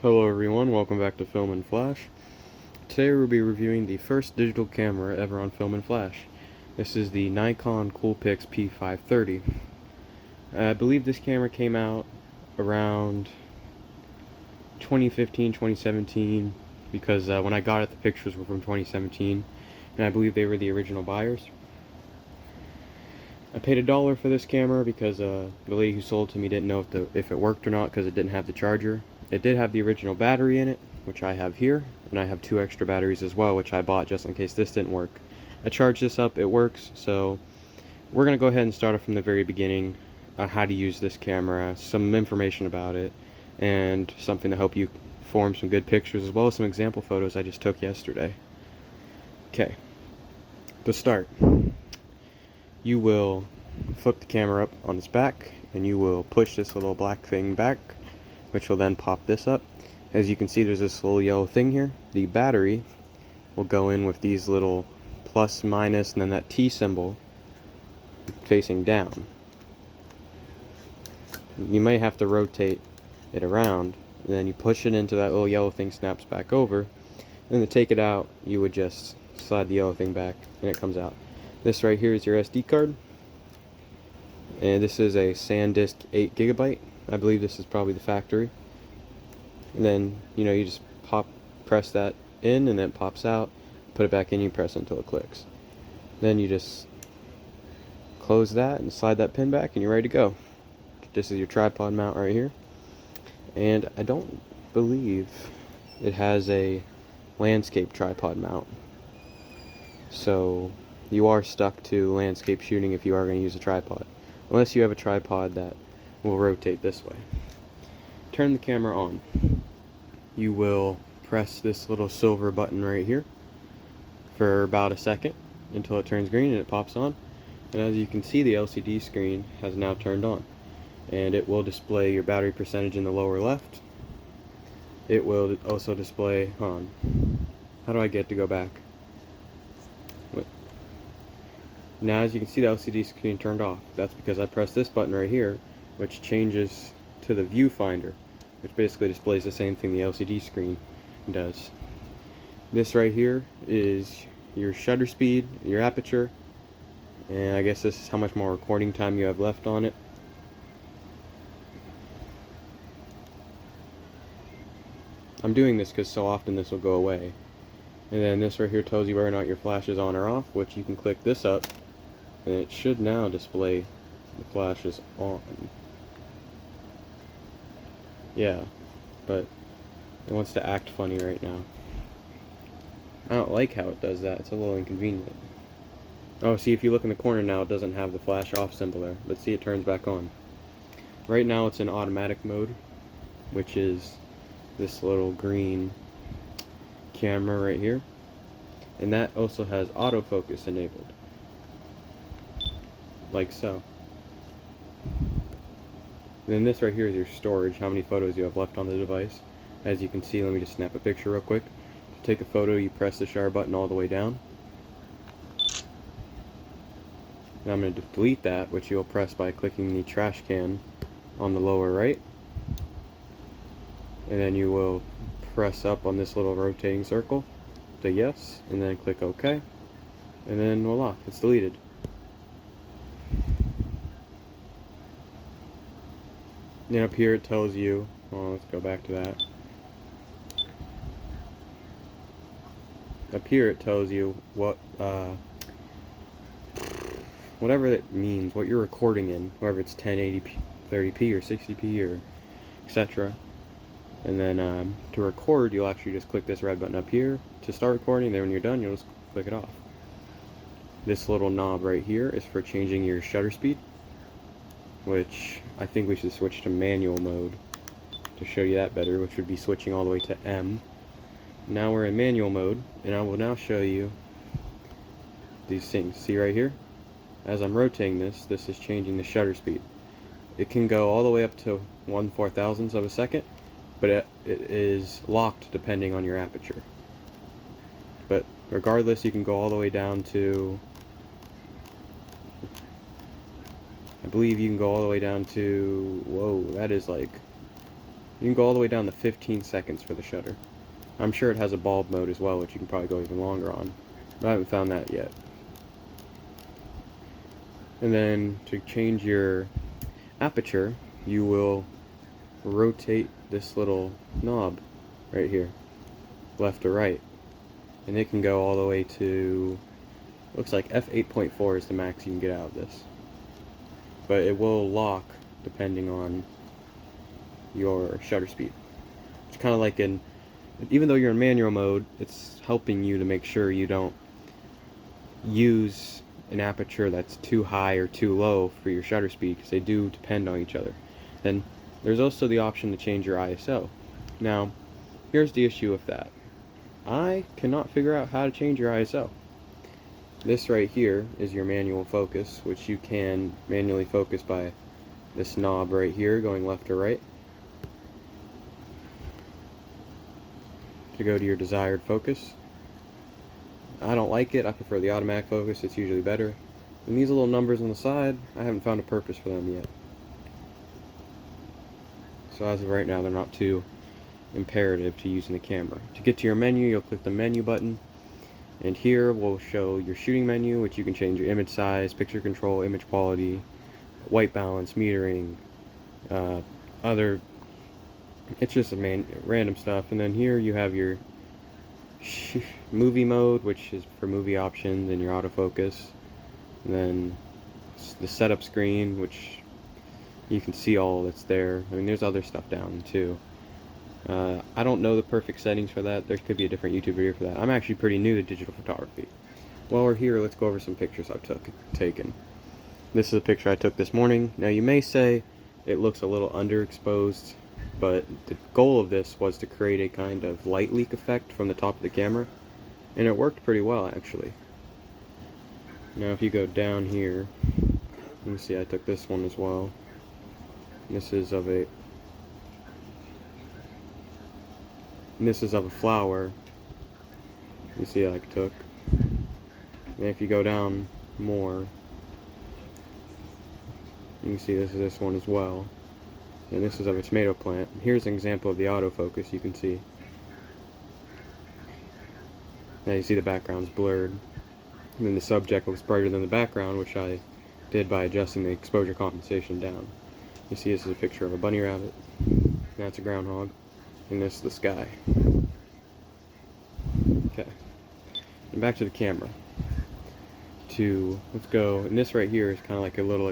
Hello everyone, welcome back to Film and Flash. Today we'll be reviewing the first digital camera ever on Film and Flash. This is the Nikon Coolpix P530. I believe this camera came out around 2015, 2017, because when I got it the pictures were from 2017, and I believe they were the original buyers. I paid $1 for this camera because the lady who sold it to me didn't know if it worked or not because it didn't have the charger. It did have the original battery in it, which I have here, and I have 2 extra batteries as well, which I bought just in case this didn't work. I charged this up, it works, so we're going to go ahead and start it from the very beginning, how to use this camera, some information about it, and something to help you form some good pictures, as well as some example photos I just took yesterday. Okay, to start, you will flip the camera up on its back, and you will push this little black thing back, which will then pop this up. As you can see, there's this little yellow thing here. The battery will go in with these little plus, minus, and then that T symbol facing down. You may have to rotate it around, and then you push it into that little yellow thing, snaps back over. And to take it out, you would just slide the yellow thing back, and it comes out. This right here is your SD card, and this is a SanDisk 8GB. I believe this is probably the factory. And then, you just press that in, and then it pops out. Put it back in, you press it until it clicks. Then you just close that and slide that pin back, and you're ready to go. This is your tripod mount right here. And I don't believe it has a landscape tripod mount. So you are stuck to landscape shooting if you are going to use a tripod. Unless you have a tripod that will rotate this way. Turn the camera on. You will press this little silver button right here for about a second until it turns green and it pops on. And as you can see, the LCD screen has now turned on, and it will display your battery percentage in the lower left. It will also display on. How do I get to go back? Now, as you can see, the LCD screen turned off. That's because I pressed this button right here, which changes to the viewfinder, which basically displays the same thing the LCD screen does. This right here is your shutter speed, your aperture, and I guess this is how much more recording time you have left on it. I'm doing this because so often this will go away. And then this right here tells you whether or not your flash is on or off, which you can click this up, and it should now display the flash is on. Yeah, but it wants to act funny right now. I don't like how it does that. It's a little inconvenient. Oh, see, if you look in the corner now, it doesn't have the flash off symbol there. But see, it turns back on. Right now it's in automatic mode, which is this little green camera right here. And that also has autofocus enabled. Like so. And then this right here is your storage, how many photos you have left on the device. As you can see, let me just snap a picture real quick. To take a photo, you press the shutter button all the way down. Now I'm going to delete that, which you'll press by clicking the trash can on the lower right. And then you will press up on this little rotating circle to yes, and then click OK. And then voila, it's deleted. And up here it tells you, well, let's go back to that. Up here it tells you what, whatever that means, what you're recording in, whether it's 1080p, 30p, or 60p, or etc. And then to record, you'll actually just click this red button up here to start recording. Then when you're done, you'll just click it off. This little knob right here is for changing your shutter speed, which I think we should switch to manual mode to show you that better, which would be switching all the way to M. Now we're in manual mode, and I will now show you these things. See right here? As I'm rotating this, this is changing the shutter speed. It can go all the way up to 1/4000th of a second, but it is locked depending on your aperture. But regardless, you can go all the way down to, I believe you can go all the way down to, whoa, that is like You can go all the way down to 15 seconds for the shutter. I'm sure it has a bulb mode as well, which you can probably go even longer on, but I haven't found that yet. And then to change your aperture, you will rotate this little knob right here, left or right, and it can go all the way to, looks like f8.4 is the max you can get out of this, but it will lock depending on your shutter speed. It's kind of like even though you're in manual mode, it's helping you to make sure you don't use an aperture that's too high or too low for your shutter speed, because they do depend on each other. Then there's also the option to change your ISO. Now, here's the issue with that. I cannot figure out how to change your ISO. This right here is your manual focus, which you can manually focus by this knob right here going left or right to go to your desired focus. I don't like it. I prefer the automatic focus. It's usually better. And these little numbers on the side, I haven't found a purpose for them yet. So as of right now, they're not too imperative to use in the camera. To get to your menu, you'll click the menu button, and here will show your shooting menu, which you can change your image size, picture control, image quality, white balance, metering, it's just random stuff. And then here you have your movie mode, which is for movie options, and your autofocus, and then the setup screen, which you can see all that's there. I mean, there's other stuff down too. I don't know the perfect settings for that. There could be a different YouTube video for that. I'm actually pretty new to digital photography. While we're here, let's go over some pictures I've taken. This is a picture I took this morning. Now you may say it looks a little underexposed, but the goal of this was to create a kind of light leak effect from the top of the camera, and it worked pretty well actually. Now if you go down here, you can see I took this one as well. This is of a flower. You see I took. And if you go down more, you can see this is this one as well. And this is of a tomato plant. Here's an example of the autofocus. You can see. Now you see the background's blurred. And then the subject looks brighter than the background, which I did by adjusting the exposure compensation down. You see this is a picture of a bunny rabbit. That's a groundhog. And this is the sky. Okay. And back to the camera. Let's go, and this right here is kind of like a little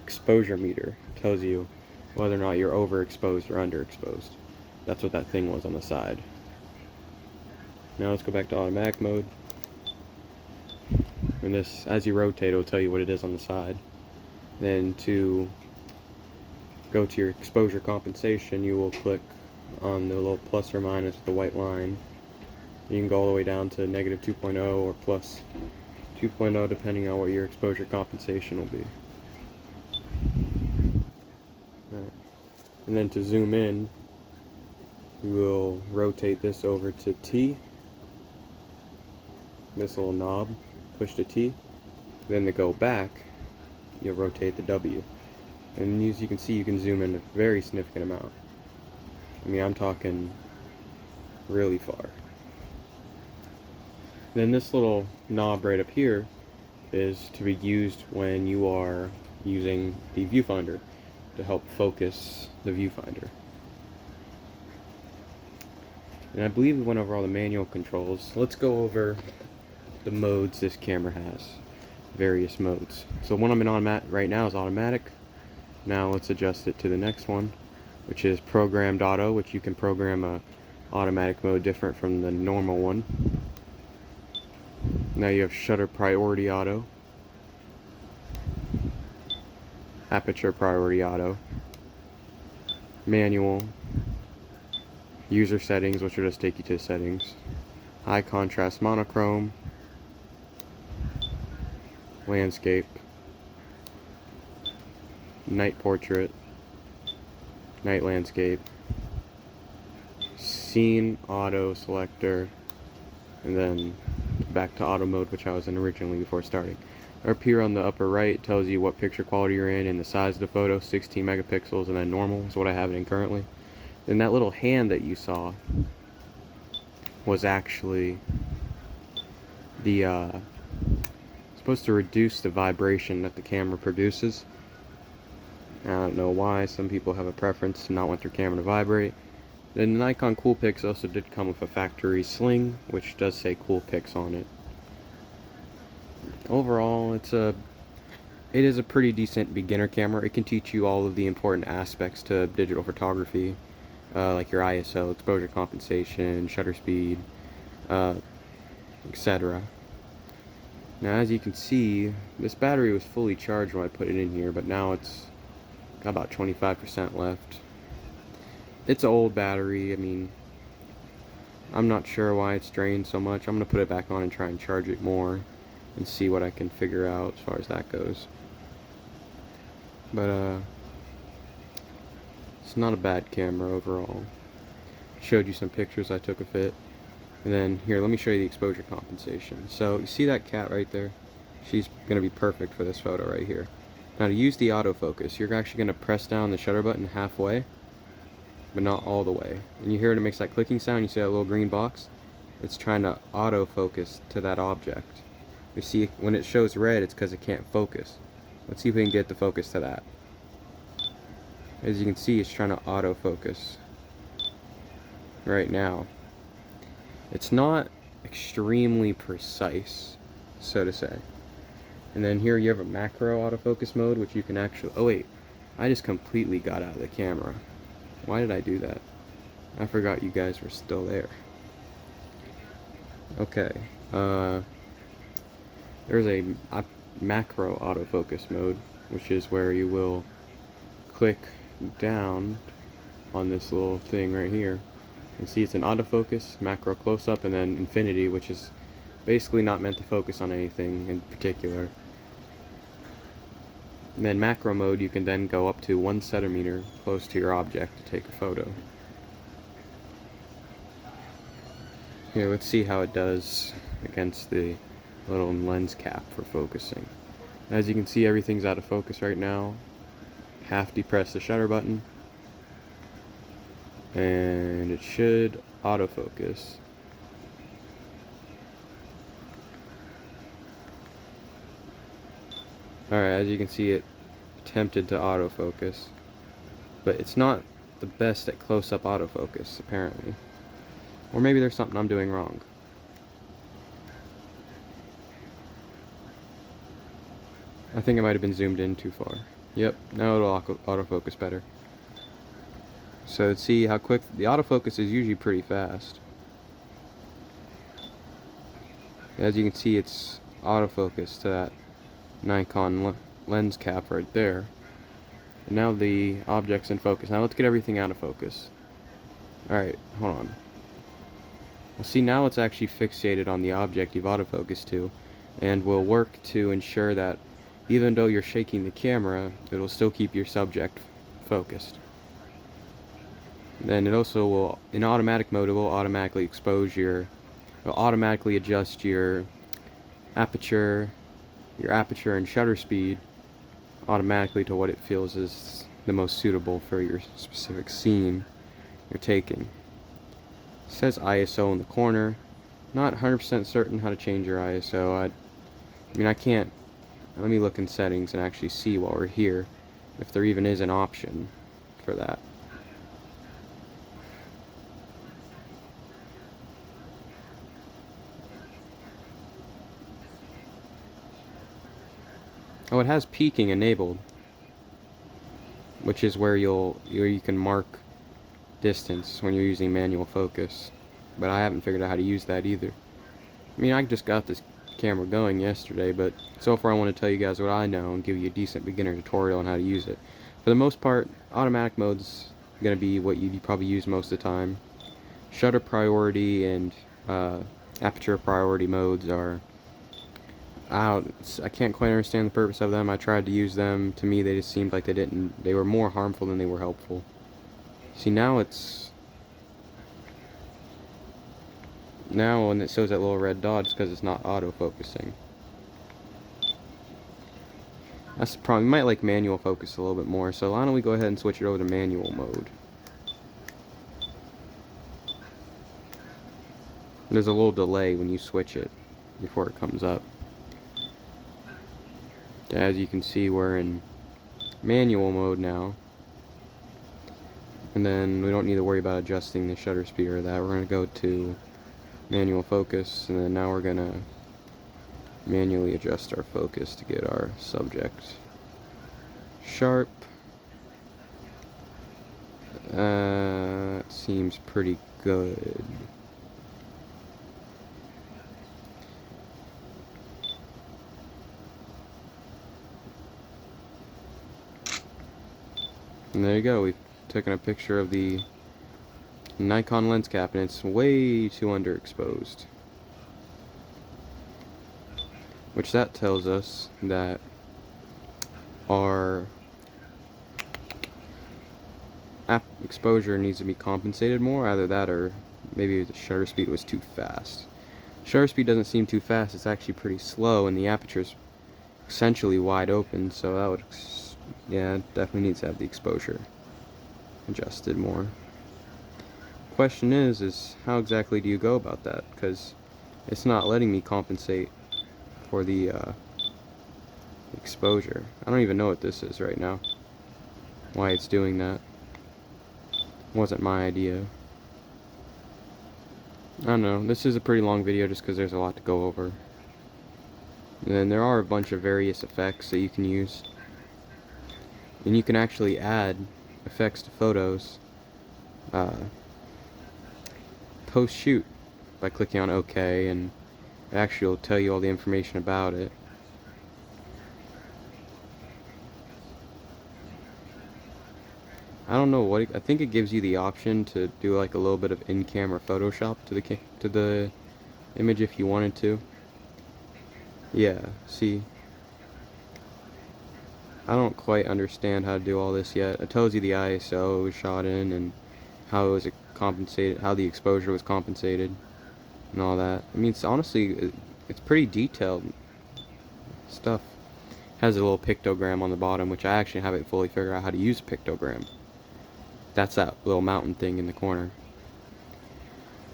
exposure meter. It tells you whether or not you're overexposed or underexposed. That's what that thing was on the side. Now let's go back to automatic mode. And this, as you rotate, it'll tell you what it is on the side. Then to go to your exposure compensation, you will click on the little plus or minus with the white line. You can go all the way down to negative 2.0 or plus 2.0 depending on what your exposure compensation will be. Right. And then to zoom in, you will rotate this over to T, this little knob, push to T. Then to go back, you'll rotate the W. And as you can see, you can zoom in a very significant amount. I mean, I'm talking really far. Then this little knob right up here is to be used when you are using the viewfinder to help focus the viewfinder. And I believe we went over all the manual controls. Let's go over the modes this camera has. Various modes. So one I'm in automatic right now is automatic. Now let's adjust it to the next one, which is programmed auto, which you can program a automatic mode different from the normal one. Now you have shutter priority auto, aperture priority auto, manual, user settings, which will just take you to settings, high contrast monochrome, landscape, night portrait, night landscape, scene auto selector, and then back to auto mode, which I was in originally before starting. Up here on the upper right tells you what picture quality you're in and the size of the photo, 16 megapixels, and then normal is what I have it in currently. And that little hand that you saw was actually the supposed to reduce the vibration that the camera produces. I don't know why some people have a preference to not want their camera to vibrate. Then the Nikon Coolpix also did come with a factory sling, which does say Coolpix on it. Overall, it is a pretty decent beginner camera. It can teach you all of the important aspects to digital photography, like your ISO, exposure compensation, shutter speed, etc. Now, as you can see, this battery was fully charged when I put it in here, but now it's got about 25% left. It's an old battery. I mean, I'm not sure why it's drained so much. I'm going to put it back on and try and charge it more and see what I can figure out as far as that goes. But, it's not a bad camera overall. Showed you some pictures I took of it. And then, here, let me show you the exposure compensation. So, you see that cat right there? She's going to be perfect for this photo right here. Now, to use the autofocus, you're actually going to press down the shutter button halfway, but not all the way. And you hear it makes that clicking sound, you see that little green box? It's trying to autofocus to that object. You see, when it shows red, it's because it can't focus. Let's see if we can get the focus to that. As you can see, it's trying to autofocus right now. It's not extremely precise, so to say. And then here you have a macro autofocus mode, which you can actually... Oh wait, I just completely got out of the camera. Why did I do that? I forgot you guys were still there. Okay, there's a macro autofocus mode, which is where you will click down on this little thing right here and see it's an autofocus, macro close-up, and then infinity, which is basically not meant to focus on anything in particular. And then macro mode, you can then go up to 1 centimeter close to your object to take a photo. Here, let's see how it does against the little lens cap for focusing. As you can see, everything's out of focus right now. Half depress the shutter button, and it should autofocus. Alright, as you can see, it attempted to autofocus, but it's not the best at close-up autofocus, apparently. Or maybe there's something I'm doing wrong. I think I might have been zoomed in too far. Yep, now it'll autofocus better. So let's see how quick. The autofocus is usually pretty fast. As you can see, it's autofocus to that Nikon lens cap right there. And now the object's in focus. Now let's get everything out of focus. Alright, hold on. Well, see, now it's actually fixated on the object you've autofocused to, and will work to ensure that even though you're shaking the camera, it'll still keep your subject focused. Then it also will, in automatic mode, it will automatically automatically adjust your aperture and shutter speed automatically to what it feels is the most suitable for your specific scene you're taking. It says ISO in the corner. Not 100% certain how to change your ISO. I mean, I can't. Let me look in settings and actually see while we're here if there even is an option for that. Oh, it has peaking enabled, which is where you can mark distance when you're using manual focus, but I haven't figured out how to use that either. I mean, I just got this camera going yesterday, but so far I want to tell you guys what I know and give you a decent beginner tutorial on how to use it. For the most part, automatic mode's going to be what you probably use most of the time. Shutter priority and aperture priority modes are I can't quite understand the purpose of them. I tried to use them. To me, they just seemed like they were more harmful than they were helpful. See, now when it shows that little red dot, it's because it's not autofocusing. That's the problem. You might like manual focus a little bit more, so why don't we go ahead and switch it over to manual mode. There's a little delay when you switch it before it comes up. As you can see, we're in manual mode now. And then we don't need to worry about adjusting the shutter speed or that. We're going to go to manual focus, and then now we're going to manually adjust our focus to get our subject sharp. Seems pretty good. And there you go, we've taken a picture of the Nikon lens cap, and it's way too underexposed. Which that tells us that our exposure needs to be compensated more, either that or maybe the shutter speed was too fast. Shutter speed doesn't seem too fast, it's actually pretty slow, and the aperture's essentially wide open, so that would, yeah, it definitely needs to have the exposure adjusted more. Question is how exactly do you go about that? Because it's not letting me compensate for the exposure. I don't even know what this is right now, why it's doing that. Wasn't my idea. I don't know, this is a pretty long video just because there's a lot to go over. And then there are a bunch of various effects that you can use. And you can actually add effects to photos post-shoot by clicking on OK, and it actually will tell you all the information about it. I don't know what I think it gives you the option to do like a little bit of in-camera Photoshop to the image if you wanted to. Yeah, see, I don't quite understand how to do all this yet. It tells you the ISO was shot in and how it was compensated, how the exposure was compensated, and all that. I mean, it's honestly, it's pretty detailed stuff. Has a little pictogram on the bottom, which I actually haven't fully figured out how to use a pictogram. That's that little mountain thing in the corner.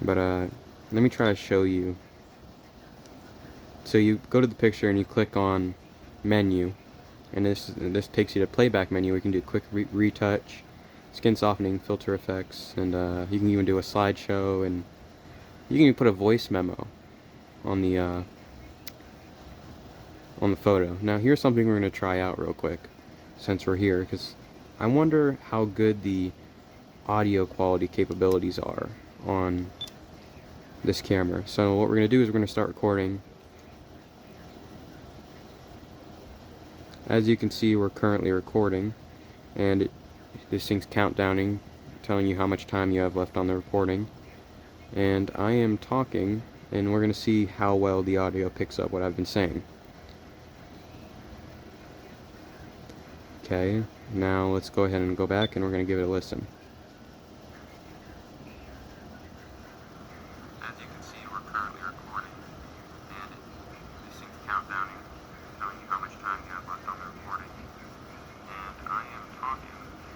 But let me try to show you. So you go to the picture and you click on menu, and this takes you to playback menu. We can do quick retouch, skin softening, filter effects, and you can even do a slideshow, and you can even put a voice memo on the photo. Now here's something we're going to try out real quick since we're here, because I wonder how good the audio quality capabilities are on this camera. So what we're going to do is we're going to start recording. As you can see, we're currently recording, and this thing's countdowning, telling you how much time you have left on the recording. And I am talking, and we're going to see how well the audio picks up what I've been saying. Okay, now let's go ahead and go back, and we're going to give it a listen. As you can see, we're currently recording, and this thing's countdowning, telling you how much time you have left on the recording. And I am talking,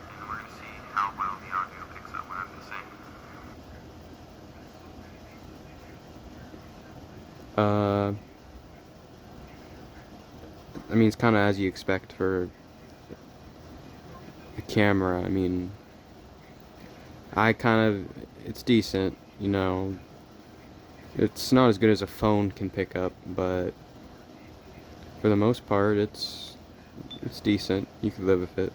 and we're going to see how well the audio picks up what I've been saying. I mean, it's kind of as you expect for a camera. I mean, it's decent, you know. It's not as good as a phone can pick up, but for the most part, it's decent. You can live with it.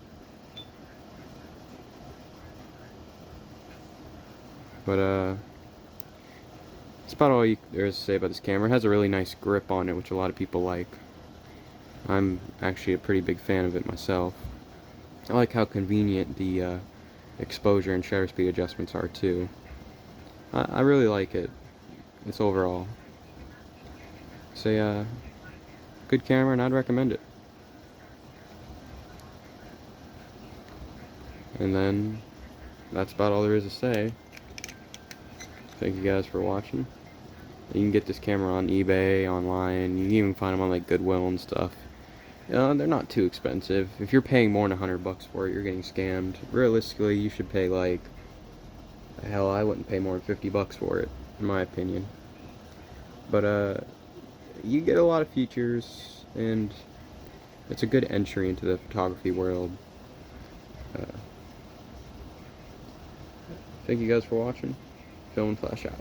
But that's about all there is to say about this camera. It has a really nice grip on it, which a lot of people like. I'm actually a pretty big fan of it myself. I like how convenient the exposure and shutter speed adjustments are too. I really like it. It's overall. So good camera, and I'd recommend it. And then that's about all there is to say. Thank you guys for watching. You can get this camera on eBay, online. You can even find them on like Goodwill and stuff. They're not too expensive. If you're paying more than $100 for it, you're getting scammed. Realistically, you should pay like, hell, I wouldn't pay more than $50 for it, in my opinion. But you get a lot of features, and it's a good entry into the photography world. Thank you guys for watching. Film and Flash out.